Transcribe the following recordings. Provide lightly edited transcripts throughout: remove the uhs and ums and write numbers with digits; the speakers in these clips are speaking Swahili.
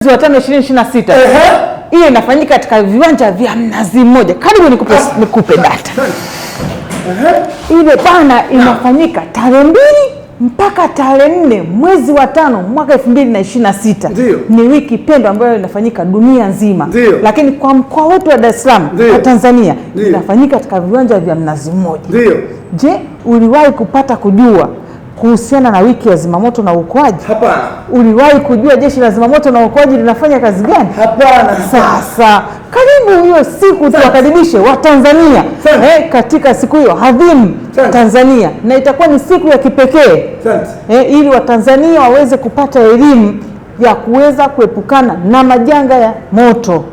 Mwezi wa 5/2026. Hiyo inafanyika katika viwanja vya Mnazi Mmoja. Karibu nikupe data. Ile bana inafanyika tarehe 2 mpaka tarehe 4 mwezi wa 5 mwaka 2026. Ni wiki pendwa ambayo inafanyika dunia nzima. Lakini kwa mkoa wetu wa Dar es Salaam kwa Tanzania inafanyika katika viwanja vya Mnazi Mmoja. Je, uliwahi kupata kujua kuhusiana na wiki ya zimamoto na uokoaji? Hapana. Uliwahi kujua jeshi la zimamoto na uokoaji linafanya kazi gani? Hapana. Sasa karibu hiyo siku tuwakaribishe Watanzania katika siku hiyo adhimu Tanzania, na itakuwa ni siku ya kipekee ili Watanzania waweze kupata elimu ya kuweza kuepukana na majanga ya moto.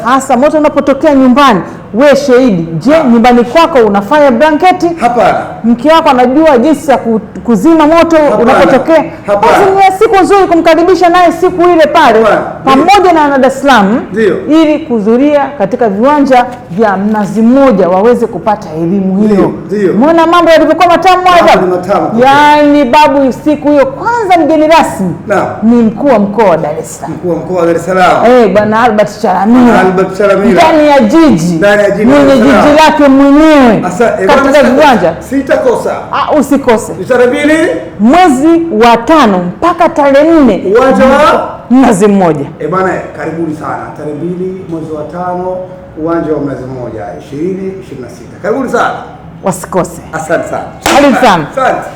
Hasa moto unapotokea nyumbani, we shahidi. Je, nyumbani kwako una fire blanketi? Hapana. Mke wako anajua jinsi ya kuzima moto unapotokea? Basi ni siku nzuri kumkaribisha naye siku ile pale pamoja na Dar es Salaam ili kuhudhuria katika viwanja vya Mnazi Mmoja waweze kupata elimu hiyo. Muona mambo yalivyokuwa matamu hapo. Yaani babu, siku hiyo kwanza mgeni rasmi ni mkuu wa mkoa wa Dar es Salaam. Mkuu wa mkoa wa Dar es Salaam. Bwana Albert Chalamila. Ndani ya jiji. Mwenye jiji lake mwenyewe katika viwanja. Sitakosa. Usikose. Tarehe 2 mwezi wa 5 mpaka tarehe 4 uwanja wa Mnazi Mmoja. Bwana, karibuni sana. Tarehe 2 mwezi wa 5 uwanja wa Mnazi Mmoja 2026. Karibuni sana. Wasikose. Asante sana. Karibu sana. Asante.